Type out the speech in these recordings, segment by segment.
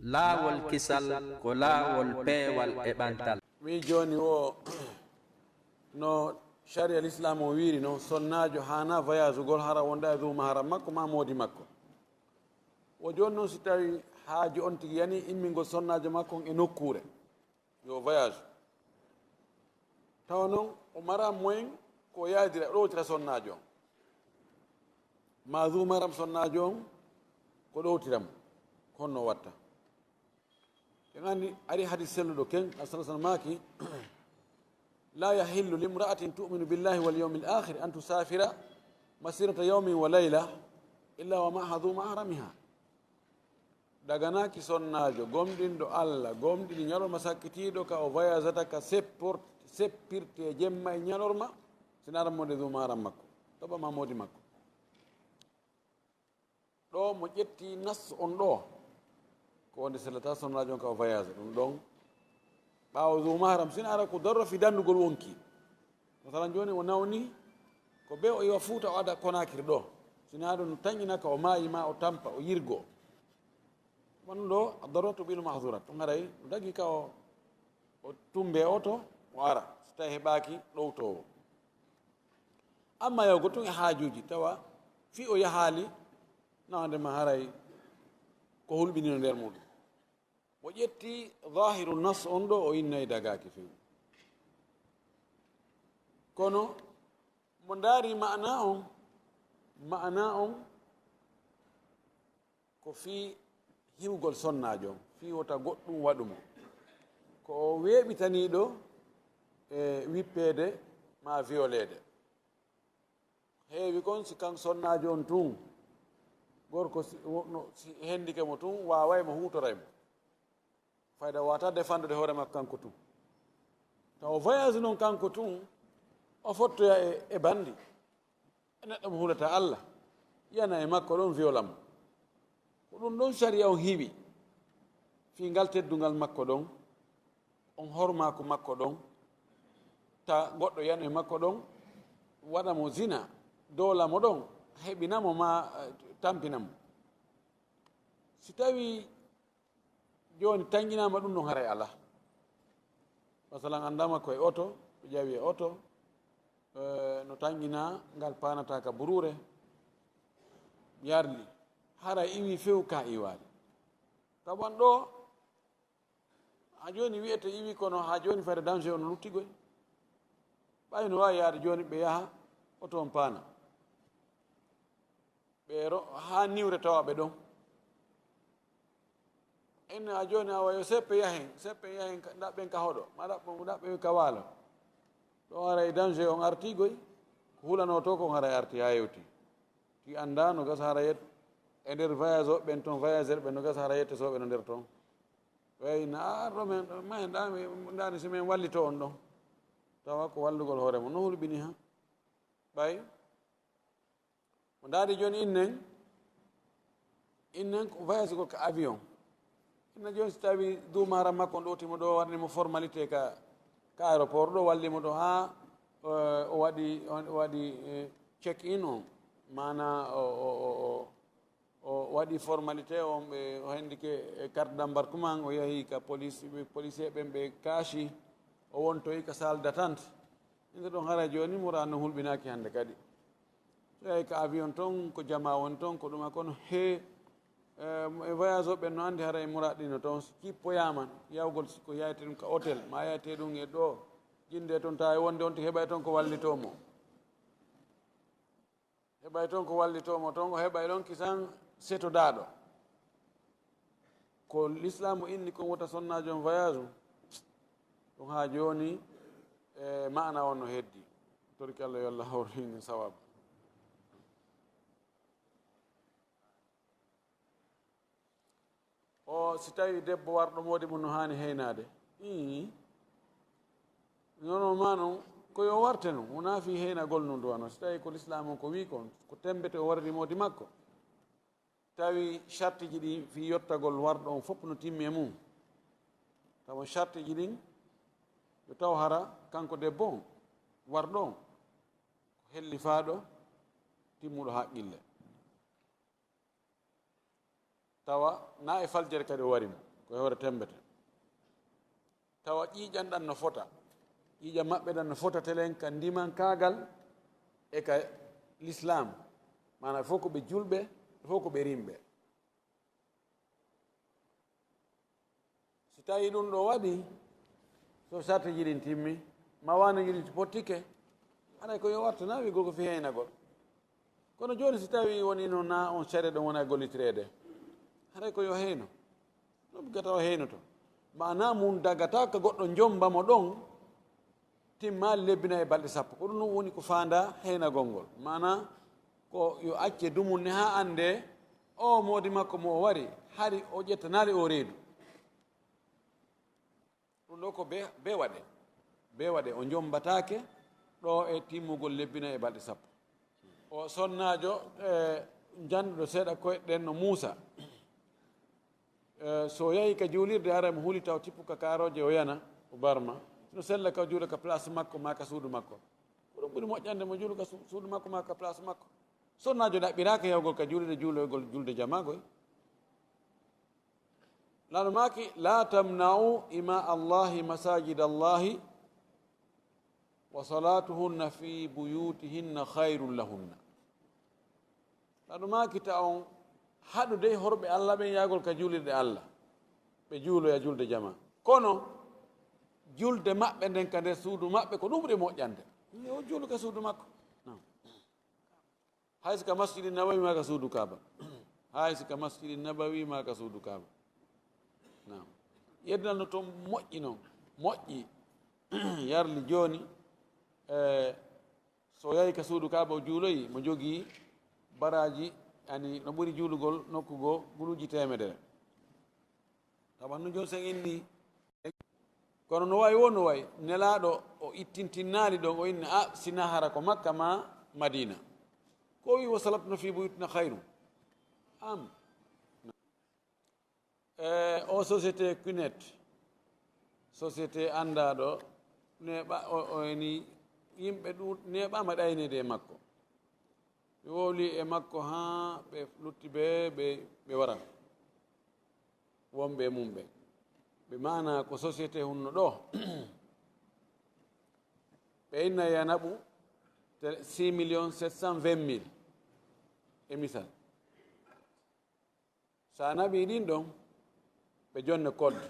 laawol kisal ko laawol peewal e ɓantal. wi joni o no sharia l'islam o wiri no sonnajo hana voyage ugol hara wonda e duma haram makko ma moodi makko. o joni noon si tawi haaji on tigi yani immingol sonnajo makko e nokkure yo voyage tawa noon o mara moyen ko yaadira ɗowtira sonnajo on ma dumaram sonnajo on ko ɗowtiramo honno watta en andi ari hadis selluɗo ken asalah maki la yahillu limra'atin tu'minu billahi wal yawmil akhir an tusafira masirata yawmin wa layla illa wa ma'a dhu mahramiha. daganaki sonnajo gomɗinɗo Allah gomɗiɗi ñalorma sakkitiɗo ka o voyageata ka seppirte jemma e ñalorma sina aranmode dhu mahram makko toɓa ma modi makko. ɗo mo ƴetti nas on ɗo ko wonde sellata sonnajo on ka o voyage ɗum ɗon ɓaawo dhu mahram sina ara ko darro fi dandugol wonki masalan joni o nawni ko be o yiwa fuuta o ada konakiri ɗo sina aɗo no tañinaka o maayima o tampa o yirgo man ɗo a daroto ɓino mahdurat ɗum haray ɗum dagi ka o tumbe oto o ara so tawi heɓaki ɗowtowo. amma yawgo tun e haajuji tawa fi o yahaali nawandema haray ko hulɓinino nder muɗum o ƴetti zahiru nas on ɗo o innayi dagaki fewi kono mo ndaari ma'ana on ko fi hiwgol sonnajo on fi wota goɗɗum waɗumo ko o weeɓitaniɗo e wippede ma violede heewi kon si kan sonnajo on tun gorko si hendike mo tun waway mo hutoraymo fayda wata défendre hoore makko kanko tun taw voyage noon kanko tun o fottoya e bandi e neɗɗo mo hulata Allah yana e makko ɗon violam ko ɗum ɗon saria on hiwi fi ngal teddungal makko ɗon on hormako makko ɗon ta goɗɗo yana e makko ɗon waɗamo zina dowlamo ɗon heɓinamo ma tampinamo. si tawi joni tañinama ɗum ɗon haray ala masalan andama koye oto ɓe ƴawi e oto no tañina ngal panata ka burure yarli hara iwi few ka iwali tawan ɗo ha joni wiyete iwi kono ha joni fayde danger ono luttigoy ɓay no wawi yaade joni ɓe yaha oto on paana ɓe ha niwre tawaɓe ɗon enne a joni a wayo seppe yahen ɗaɓɓen ka hoɗo ma ɗaɓɓe ka waalo ɗo haray danger on artigoy ko hulano to kon haray arti ha yewti ti anda no gasa hara yet e nder voyage o ɓen toon voyageur ɓe no gasa hara yettesoɓe no nder toon wayna arɗo men ma dani si men wallito on ɗon tawa ko wallugol hoore mo no hulɓini ha ɓay mo daadi joni innen ko voyage gol ka avion inna joni so tawi dumara makko on ɗowtimo ɗo warnimo formalité ka aéroport ɗo wallimo ɗo ha o waɗi check in on mana o waɗi formalité on ɓe o hendike carte d'embarquement o yahi ka policier ɓen ɓe kaashi o wontoyi ka salle d'attente inde ɗon hara joni mura no hulɓinaki hande kadi so yahi ka avion toon ko jama woni toon ko ɗuma kono e voyage o ɓen no andi hara e muraɗino toon kippoyaman yawgol ko yayte ɗum ka hôtel ma yayte ɗum e ɗo jinde toon tawa wonde on to heɓay toon ko wallitomo toon o heɓay ɗon kisan setodaɗo ko l'islam inni kon wota sonnajo on voyage ɗum ha joni ma'ana on no heddi torki Allah yo Allah hawrin sawabu. o si tawi debbo warɗo modi mum no hani heynade nono ma noon koyo warte noon wona fi heynagol noon duwano si tawi ko l'islam on ko wi kon ko tembete o warri modi makko tawi charte ji ɗi fi yettagol warɗo on fof no timmi e mum tawa charte ji ɗin yo taw hara kanko debbo on warɗo on ko hellifaɗo timmuɗo haqqille tawa na e faljere kadi o wari mo ko hewre tembete tawa ƴiiƴan ɗan no fota ƴiiƴa maɓɓe ɗan no fota telen ka ndiman kaagal e ka l'islam mana fof ko ɓe julɓe fof ko ɓe rimɓe si tawi ɗum ɗo waɗi so sarte jiɗin timmi ma wano jiɗin pottike haɗay ko yo wartana wigol ko fi heynagol kono joni si tawi woni no na on sere ɗon wona gollitirede haɗay ko yo heyno ɗum gata o heynoto mana mum dagata ko goɗɗo jombamo ɗon timma lebbina e balɗe sappo ko ɗum ɗum woni ko fanda heynagol ngol mana ko yo acce dumum ne ha ande o modi makko mo o wari hari o ƴettanali o reedu ɗum ɗo ko be waɗe o jombatake ɗo e timmugol lebbina e balɗe sappo o sonnajo janduɗo seeɗa koyɗen no Muusa so yahi ka juulirde ara mo huuli taw tippuka karoje o yana o barma no sella ka juula ka place makko ma ka suudu makko ko ɗum ɓuri moƴƴande mo juulu ka suudu makko ma ka place makko sonnajo ɗaɓɓiraka yawgol ka juulide juuloygol julde jamagoy lano maki la tamna'u ima allahi masajid allahi wa salatuhunna fi buyutihinna khayrun lahunna lano maki ta on haɗude horɓe allah ɓen yagol ka juulirde allah ɓe juuloya julde jama kono julde maɓɓe nden ka nder suudu maɓɓe ko ɗum ɓuri moƴƴande o juulu ka suudu makko hay sika masjidi nabawi ma ka suudu kaba hay sika masjidi nabawi ma ka suudu kaba nam yeddinanno toon moƴƴi noon moƴƴi yarli joni so yahi ka suudu kaba o juuloyi mo jogii baraji ani no ɓuri juulugol nokkugo guluji temedere tawa no joni sen inni kono no wawi wo no wayi nelaɗo o ittintinnaali ɗon o inni a sina hara ko makka ma madina ko wi wo salatno fi buyutina hayru am o société cunet société andaɗo neɓa eni yimɓe ɗu neɓama ɗaynede e makko ɓe wowli e makko ha ɓe lutti ɓe wara wonɓe mum ɓe mana ko société hunno ɗo ɓe inna ya naɓu 6 720 000 e misal sa naɓi ɗin ɗon ɓe jonne code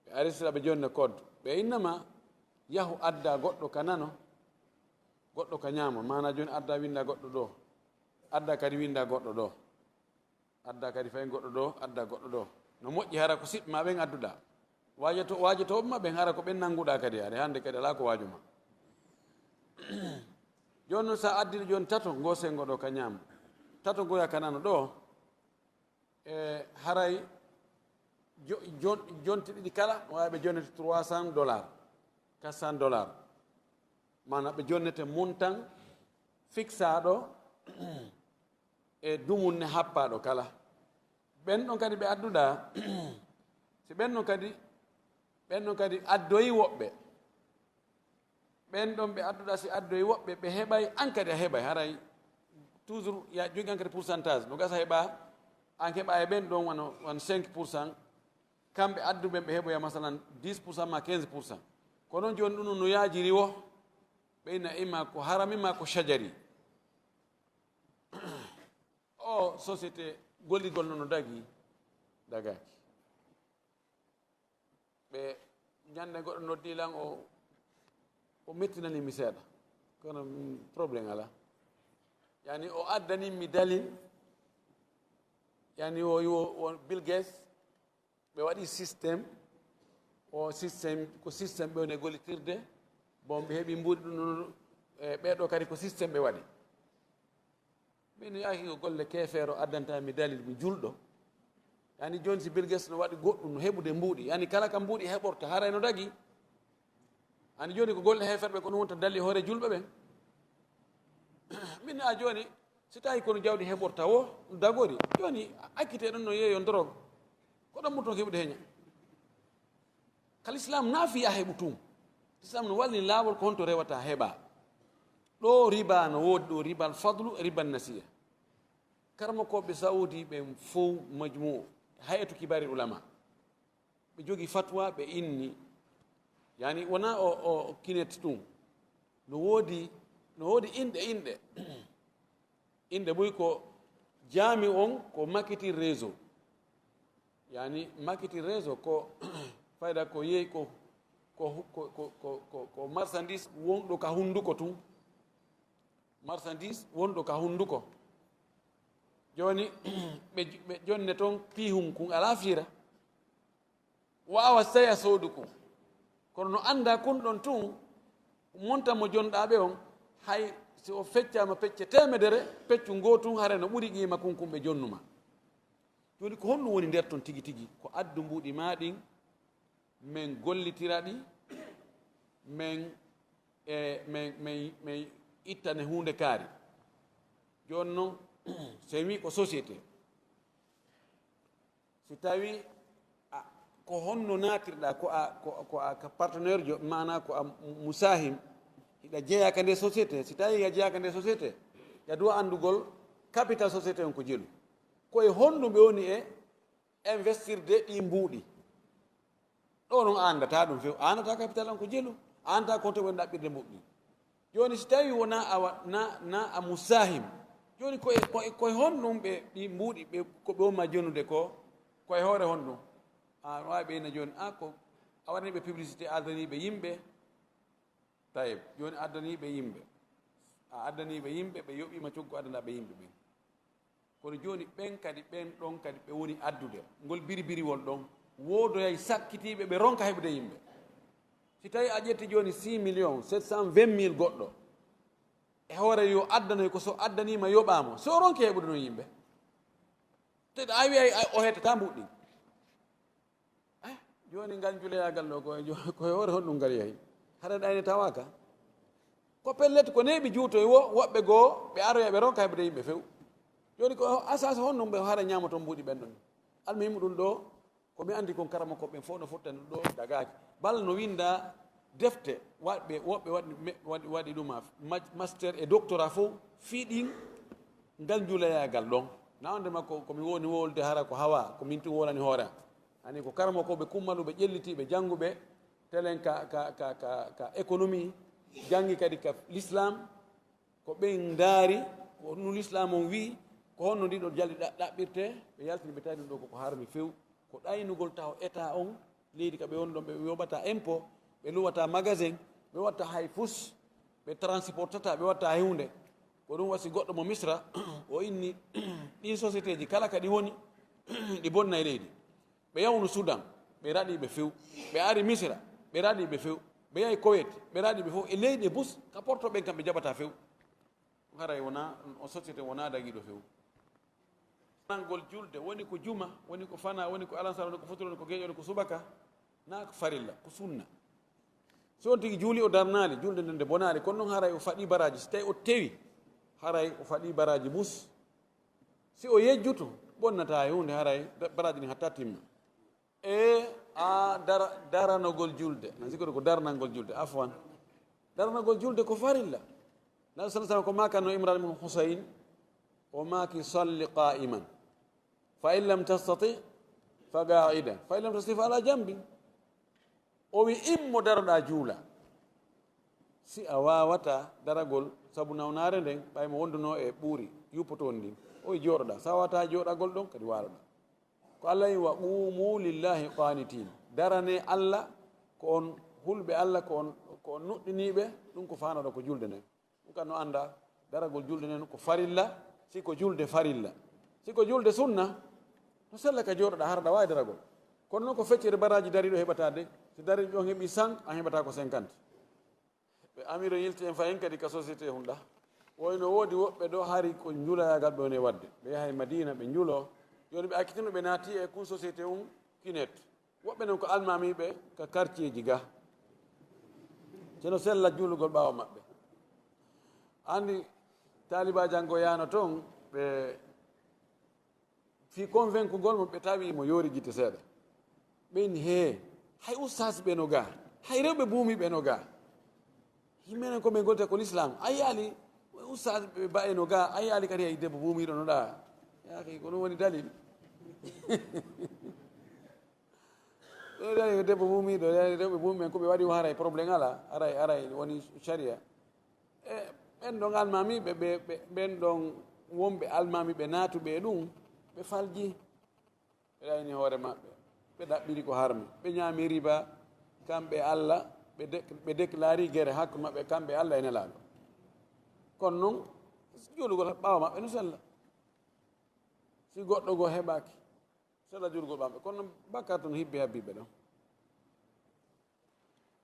ɓe arisira ɓe jonne code ɓe innama yahu adda goɗɗo ka nano goɗɗo ka ñaama mana joni adda winda goɗɗo ɗo adda kadi winda goɗɗo ɗo adda kadi fay goɗɗo ɗo adda goɗɗo ɗo no moƴƴi hara ko siɓɓe ma ɓen adduɗa wajotoɓe ma ɓen hara ko ɓen nannguɗa kadi are hannde kadi ala ko waaju ma joni noon sa addiɗo joni tato gosengo ɗo ka ñaama tato goya ka nano ɗo e haray jonti ɗiɗi kala wawi ɓe jonnete $300 $400 mana ɓe jonnete montan fixaɗo e dumunne happaɗo kala ɓen ɗon kadi ɓe adduɗa si ɓen ɗon kadi addoyi woɓɓe ɓen ɗon ɓe adduɗa si addoyi woɓɓe ɓe heɓay an kadi a heɓay haray toujours ya jogi an kadi pourcentage no gasa heɓa an heɓa e ɓen ɗon wano 5% kamɓe adduɓen ɓe heɓoya masalan 10% ma 15% ko noon joni ɗum no yaajiri wo ɓe inna imma ko haram imma ko shajari o société golligol noon no dagaki ɓe ñande goɗɗo noddilan o mettinanimi seeɗa kono probléme ala yani o addaninmi dalil yani o Bill Gates ɓe waɗi systéme o systéme ko systéme ɓe woni gollitirde bon ɓe heeɓi mbuuɗi ɗum noon ɓeɗo kadi ko systéme ɓe waɗi min yahi ko golle keefeero addantami dalil mi julɗo yani joni si Bill Gates no waɗi goɗɗum no heɓude mbuuɗi yani kala ka mbuuɗi heɓorta haray no dagi ani joni ko golle heferɓe ko ɗum wonta dalli hoore julɓe ɓen min a joni si tawi kono jawɗi heɓorta wo dagori joni akkite ɗon no yeeyo drogue ko ɗon mutto heɓude heña kala islam naafi a heɓu tum islam no wallini laawol ko honto rewata heɓa ɗo riba no woodi ɗo ribal fadlu e ribal nasiya karma koɓe saudi ɓen fof majmu hayatu kibari ulama ɓe jogi fatwa ɓe inni yani wona o kinet ɗum no woodi inɗe inɗe ɓoy ko jaami on ko marketing réseau yani marketing réseau ko fayda ko yeey ko marchandise wonɗo ka hunduko tun marchandise wonɗo ka hunduko joni ɓe jonne toon pihum kun ala fiira wawa saya soodu kun kono no anda kun ɗon tun monta mo jonɗaɓe on hay si o feccama pecce temedere peccu ngotun hare no ɓuri qima kun kumɓe jonnuma joni ko honɗum woni nder ton tigi tigi ko addu mbuɗi maɗin min gollitira ɗi min ittane hunde kaari joni noon so wi ko société si tawi ko honno natirɗa ko a ka partenaire jo mana ko a musahim hiɗa jeeyaka nde société si tawi a jeeyaka nde société ya duwa andugol capital société on ko jelu koye honɗum ɓe woni e investirde ɗi mbuuɗi ɗo noon andata ɗum few andata capital on ko jelu andata compte woni ɗaɓɓirde mbuɗɗi joni si tawi wona na a musahim joni koye honɗum ɓe ɗi mbuuɗi ɓe ko ɓe wonma jonnude ko koye hoore honɗum a wawi ɓeyna joni ko a waɗaniɓe publicité addaniɓe yimɓe tayib joni addaniɓe yimɓe a addaniɓe yimɓe ɓe yoɓima coggu addanaɓe yimɓe ɓen kono joni ɓen kadi ɓen ɗon kadi ɓe woni addude ngol biribiriwol ɗon wodoyay sakkitiɓe ɓe ronka heɓde yimɓe si tawi a ƴetti joni 6 720 000 goɗɗo e hoore yo addanoy ko so addanima yoɓamo so ronki heɓude noon yimɓe te a wi o hettata mbuɗɗi joni ngal juleyagal ɗo koye hoore honɗum ngal yahi haɗa ɗayne tawaka ko pellete ko neeɓi juutoy woɓɓe goo ɓe aroya ɓe ronka heɓde yimɓe few joni ko asasa honɗum ɓe hara ñama toon mbuuɗi ɓen ɗon almuhimu ɗum ɗo komi andi kon karama koɓɓen fof no fottani ɗum ɗo dagaki balla no winda defte woɓɓe waɗi ɗuma master e doctorat fof fiiɗin ngal juleyagal ɗon nawde makko komi woni wolde hara ko hawa ko min tun wolani hoore ani ko karama koɓe kummaluɓe ƴellitiɓe jannguɓe telen ka économie janngi kadi ka l'islam ko ɓen ndaari ko no l'islam on wi ko honno ndiɗo jalli ɗaɓɓirte ɓe yaltini ɓe tawi ɗum ɗo koko harmi few ko ɗaynugol taw état on leydi ka ɓe woni ɗon ɓe yoɓata impôt ɓe luwata magasin ɓe watta hay fus ɓe transportata ɓe watta hay hunde ko ɗum wasi goɗɗo mo misra o inni ɗin société ji kala kadi woni ɗi bonna e leydi ɓe yawnu soudan ɓe raɗiɓe few ɓe ari misra ɓe raɗiɓe few ɓe yahi kowet ɓe raɗiɓe fof e leydi e bus ka porto ɓen kam ɓe jaɓata few haray wona o société wona daguiɗo few nangol julde woni ko juma woni ko fana woni ko alansar woni ko fotol woni ko geeƴo woni ko subaka na ko farilla ko sunna so on tigi juuli o darnali julde nde nde bonali kono noon haray o faɗi baraji so tawi o tewi haray o faɗi baraji bus si o yejjuto bonnata e hunde haray baraji ɗin hatta timma e a daranogol julde an sikkoto ko darnalngol julde afwan daranogol julde ko farilla nabi sa sallam ko makanno imran ibn husayn o maki salli qa'iman fa in lam tastati fa qa'idan fa in lam tastati fa ala jambi o wi immo daroɗa juula si a wawata daragol saabu nawnare nden ɓaymo wonduno e ɓuuri yuppoton ndin o wi jooɗoɗa sa wawata jooɗagol ɗon kadi waaloɗa ko allah wi wa qumu lillahi qanitin darane allah ko on hulɓe allah ko on nuɗɗiniɓe ɗum ko fanoɗo ko julde nden ɗum kam no anda daragol julde nden ko farilla siko julde farilla siko julde sunna no sella ka jooɗoɗa harɗa wawi daragol kono noon ko feccere baraji dariɗo heɓata de so dariɗo ɗon heeɓi 100 an heɓata ko 50 ɓe amiro yilti en fayin kadi ka société hunɗa woyno woodi woɓɓe ɗo hari ko juulayagal ɓe woni e wadde ɓe yahay madina ɓe juulo joni ɓe akkitino ɓe naati e kun société kinet woɓɓe noon ko almamiɓe ka quartier ji ga ceno sella juulugol ɓawa maɓɓe andi taliba janngo yano toon ɓe fi convaincugol mo ɓe tawi mo yoori guite seeɗa ɓeyni he hay ustas ɓe no ga hay rewɓe buumi ɓe no ga himmenen komin golte ko l'islam a yaali ustas ɓe ba e no ga a yaali kadi hay debbo buumiɗo no ɗa yaki ko ɗum woni dalil ɗo debbo mumiɗo rewɓe mumen ko ɓe waɗi o haray probléme ala aray woni sharia e ɓen ɗon almamiɓe ɓen ɗon wonɓe almamiɓe naatuɓe e ɗum ɓe falji ɓe ɗayni hoore maɓɓe ɓe ɗaɓɓiri ko harmi ɓe ñaami riba kamɓe Allah ɓe déclari guerre hakkude maɓɓe kamɓe Allah e nelaɗo kono noon juulugol ɓaawa maɓɓe no sella si goɗɗo goo heɓaki sella juulugol ɓaɓɓe kono noon bakkat toon hibbi habbiɓe ɗon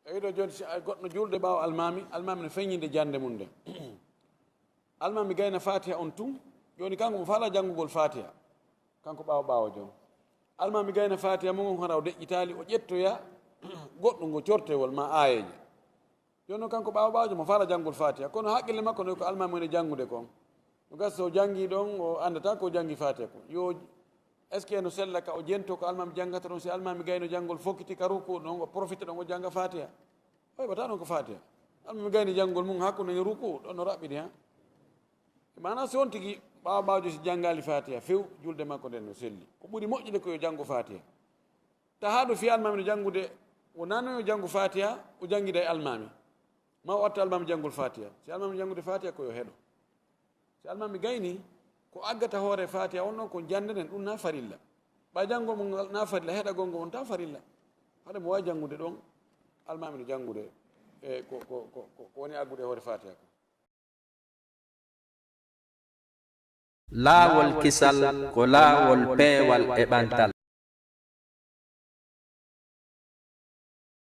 e wiɗo joni goɗɗo julde ɓaawa almami no feññinde jande mum nde almami gayna fatiha on tun joni kanko mo faala janngugol fatiha kanko ɓaawo jom almami gayna fatiha mum hara o deƴƴitali o ƴettoya goɗɗo ngo cortewol ma ayeje joni noon kanko ɓaawo mo faala janngugol fatiha kono haqqille makko no ko almami woni janngude kon no gasa so janngi ɗon o andata ko janngi fatiha ko yo est ce que no sella ka o jento ko almami janngata ɗon si almami gayno janngol fokkiti ka ruku ɗon o profite ɗon o jannga fatiha o heɓata ɗon ko fatiha almami gayni janngol mum hakkude e ruku ɗon no raɓɓiɗi ha mana si on tigi ɓaawajo si janngali fatiha few julde makko nden no selli ko ɓuri moƴƴude ko yo janngo fatiha ta ha ɗo fiya almami no janngude o nanoyo janngu fatiha o janngida e almami ma o watta almami janngol fatiha si almami janngude fatiha koyo heɗo si almami gayni ko aggata hoore fatiha on noon ko jandenen ɗum na farilla ɓa janngol mo na farilla heɗagol ngo on ta farilla haɗa mo wawi janngude ɗon almami no janngude e ko woni aggude e hoore fatiha ko laawol kisal ko laawol peewal e ɓantal